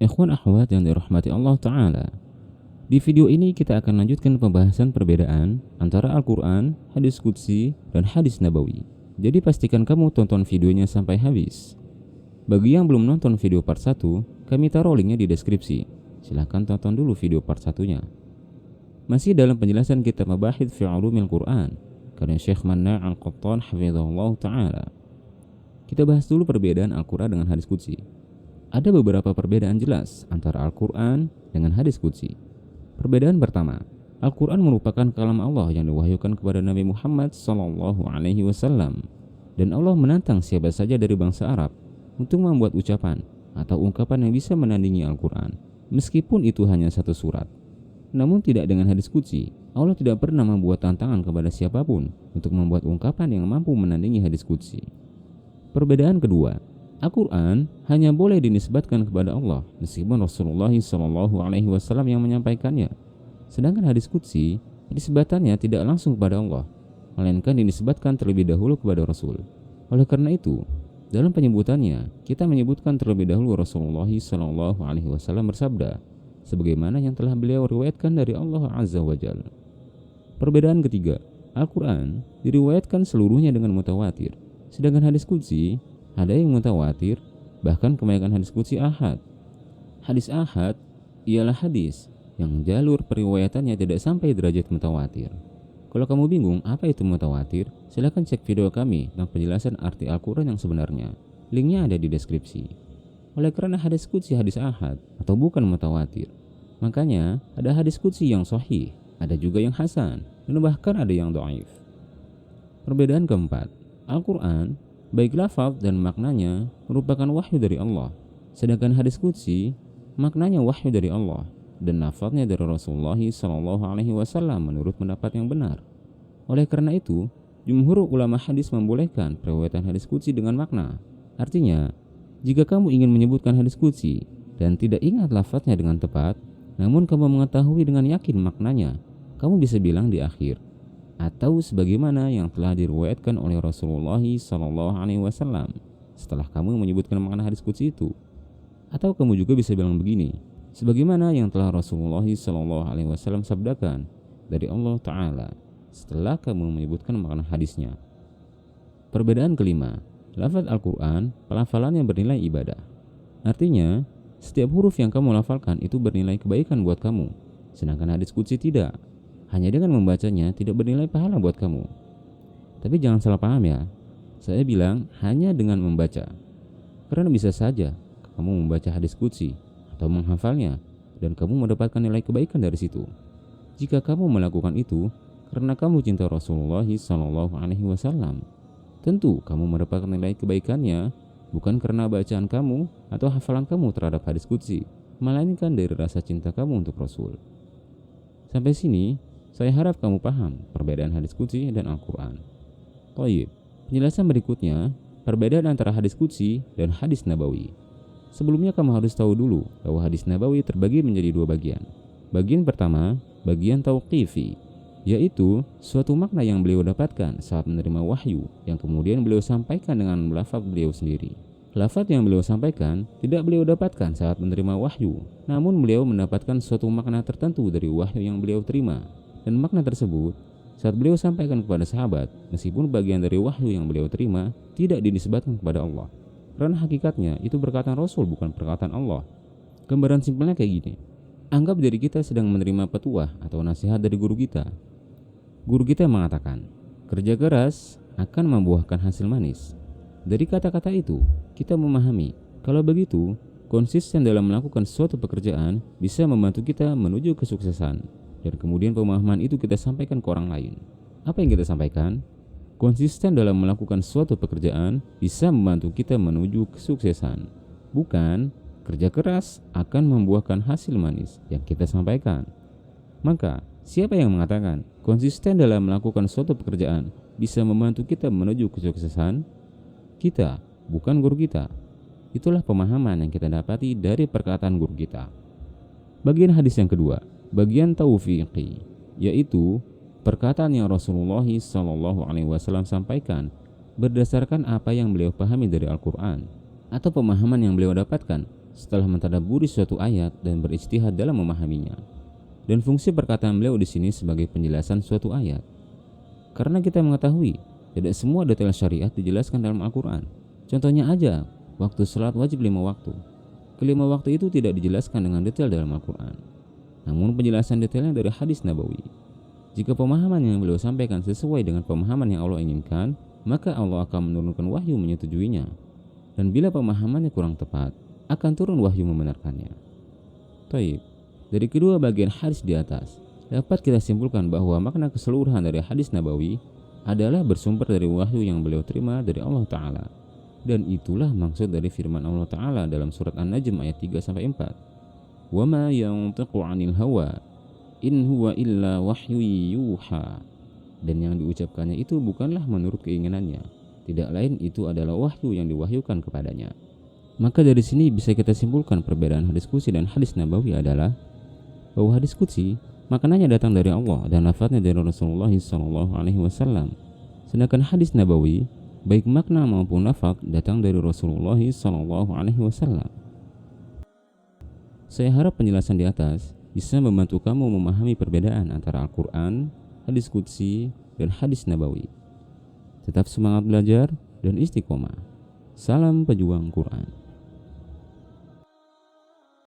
Ikhwan akhwat yang dirahmati Allah Ta'ala, di video ini kita akan lanjutkan pembahasan perbedaan antara Al-Quran, hadis qudsi, dan hadis nabawi. Jadi pastikan kamu tonton videonya sampai habis. Bagi yang belum nonton video part 1, kami taruh linknya di deskripsi. Silahkan tonton dulu video part 1-nya. Masih dalam penjelasan kitab Mabahith fi Ulumil Quran karya Syekh Manna' Al-Qattan hafizahullah Ta'ala. Kita bahas dulu perbedaan Al-Quran dengan hadis qudsi. Ada beberapa perbedaan jelas antara Al-Quran dengan hadis qudsi. Perbedaan pertama, Al-Quran merupakan kalam Allah yang diwahyukan kepada Nabi Muhammad SAW, dan Allah menantang siapa saja dari bangsa Arab untuk membuat ucapan atau ungkapan yang bisa menandingi Al-Quran, meskipun itu hanya satu surat. Namun tidak dengan hadis qudsi. Allah tidak pernah membuat tantangan kepada siapapun untuk membuat ungkapan yang mampu menandingi hadis qudsi. Perbedaan kedua, Al-Quran hanya boleh dinisbatkan kepada Allah meskipun Rasulullah SAW yang menyampaikannya. Sedangkan hadis qudsi nisbatannya tidak langsung kepada Allah, melainkan dinisbatkan terlebih dahulu kepada Rasul. Oleh karena itu, dalam penyebutannya kita menyebutkan terlebih dahulu Rasulullah SAW bersabda, sebagaimana yang telah beliau riwayatkan dari Allah Azza wa Jalla. Perbedaan ketiga, Al-Quran diriwayatkan seluruhnya dengan mutawatir, sedangkan hadis qudsi ada yang mutawatir, bahkan kebanyakan hadis qudsi ahad. Hadis ahad ialah hadis yang jalur periwayatannya tidak sampai derajat mutawatir. Kalau kamu bingung apa itu mutawatir, silakan cek video kami tentang penjelasan arti Al-Quran yang sebenarnya. Linknya ada di deskripsi. Oleh karena hadis qudsi hadis ahad atau bukan mutawatir, makanya ada hadis qudsi yang sahih, ada juga yang hasan, dan bahkan ada yang dhaif. Perbedaan keempat, Al-Quran baik lafaz dan maknanya merupakan wahyu dari Allah, sedangkan hadis qudsi maknanya wahyu dari Allah dan lafaznya dari Rasulullah SAW menurut pendapat yang benar. Oleh karena itu, jumhur ulama hadis membolehkan periwayatan hadis qudsi dengan makna. Artinya, jika kamu ingin menyebutkan hadis qudsi dan tidak ingat lafaznya dengan tepat, namun kamu mengetahui dengan yakin maknanya, kamu bisa bilang di akhir, atau sebagaimana yang telah diriwayatkan oleh Rasulullah SAW setelah kamu menyebutkan makna hadis qudsi itu. Atau kamu juga bisa bilang begini, sebagaimana yang telah Rasulullah SAW sabdakan dari Allah Ta'ala setelah kamu menyebutkan makna hadisnya. Perbedaan kelima, lafaz Al-Quran pelafalannya bernilai ibadah. Artinya, setiap huruf yang kamu lafalkan itu bernilai kebaikan buat kamu, sedangkan hadis qudsi tidak. Hanya dengan membacanya tidak bernilai pahala buat kamu. Tapi jangan salah paham ya, saya bilang hanya dengan membaca. Karena bisa saja kamu membaca hadis qudsi atau menghafalnya dan kamu mendapatkan nilai kebaikan dari situ. Jika kamu melakukan itu karena kamu cinta Rasulullah SAW, tentu kamu mendapatkan nilai kebaikannya bukan karena bacaan kamu atau hafalan kamu terhadap hadis qudsi, melainkan dari rasa cinta kamu untuk Rasul. Sampai sini saya harap kamu paham perbedaan hadis qudsi dan Al-Quran. Thayyib, penjelasan berikutnya, perbedaan antara hadis qudsi dan hadis nabawi. Sebelumnya kamu harus tahu dulu bahwa hadis nabawi terbagi menjadi dua bagian. Bagian pertama, bagian tauqifi, yaitu suatu makna yang beliau dapatkan saat menerima wahyu yang kemudian beliau sampaikan dengan lafaz beliau sendiri. Lafaz yang beliau sampaikan tidak beliau dapatkan saat menerima wahyu, namun beliau mendapatkan suatu makna tertentu dari wahyu yang beliau terima. Dan makna tersebut saat beliau sampaikan kepada sahabat, meskipun bagian dari wahyu yang beliau terima tidak dinisbatkan kepada Allah, karena hakikatnya itu perkataan Rasul bukan perkataan Allah. Gambaran simpelnya kayak gini, anggap diri kita sedang menerima petuah atau nasihat dari guru kita. Guru kita mengatakan, kerja keras akan membuahkan hasil manis. Dari kata-kata itu kita memahami kalau begitu konsisten dalam melakukan suatu pekerjaan bisa membantu kita menuju kesuksesan. Dan kemudian pemahaman itu kita sampaikan ke orang lain. Apa yang kita sampaikan? Konsisten dalam melakukan suatu pekerjaan bisa membantu kita menuju kesuksesan. Bukan kerja keras akan membuahkan hasil manis yang kita sampaikan. Maka, siapa yang mengatakan konsisten dalam melakukan suatu pekerjaan bisa membantu kita menuju kesuksesan? Kita, bukan guru kita. Itulah pemahaman yang kita dapati dari perkataan guru kita. Bagian hadis yang kedua, bagian taufiqi, yaitu perkataan yang Rasulullah SAW sampaikan berdasarkan apa yang beliau pahami dari Al-Quran atau pemahaman yang beliau dapatkan setelah mentadabburi suatu ayat dan berijtihad dalam memahaminya. Dan fungsi perkataan beliau di sini sebagai penjelasan suatu ayat. Karena kita mengetahui tidak semua detail syariat dijelaskan dalam Al-Quran. Contohnya aja, waktu salat wajib 5 waktu. Kelima waktu itu tidak dijelaskan dengan detail dalam Al-Quran, namun penjelasan detailnya dari hadis Nabawi. Jika pemahaman yang beliau sampaikan sesuai dengan pemahaman yang Allah inginkan, maka Allah akan menurunkan wahyu menyetujuinya. Dan bila pemahamannya kurang tepat, akan turun wahyu membenarkannya. Taib. Dari kedua bagian hadis di atas, dapat kita simpulkan bahwa makna keseluruhan dari hadis Nabawi adalah bersumber dari wahyu yang beliau terima dari Allah Ta'ala. Dan itulah maksud dari firman Allah Ta'ala dalam surat An-Najm ayat 3-4. Wa ma yantiqu 'anil hawa in huwa illa wahyu yuha. Dan yang diucapkannya itu bukanlah menurut keinginannya, tidak lain itu adalah wahyu yang diwahyukan kepadanya. Maka dari sini bisa kita simpulkan perbedaan hadis qudsi dan hadis nabawi adalah bahwa hadis qudsi maknanya datang dari Allah dan lafadznya dari Rasulullah SAW. Sedangkan hadis nabawi baik makna maupun lafaz datang dari Rasulullah SAW. Saya harap penjelasan di atas bisa membantu kamu memahami perbedaan antara Al-Quran, hadis qudsi, dan hadis nabawi. Tetap semangat belajar dan istiqomah. Salam pejuang Quran.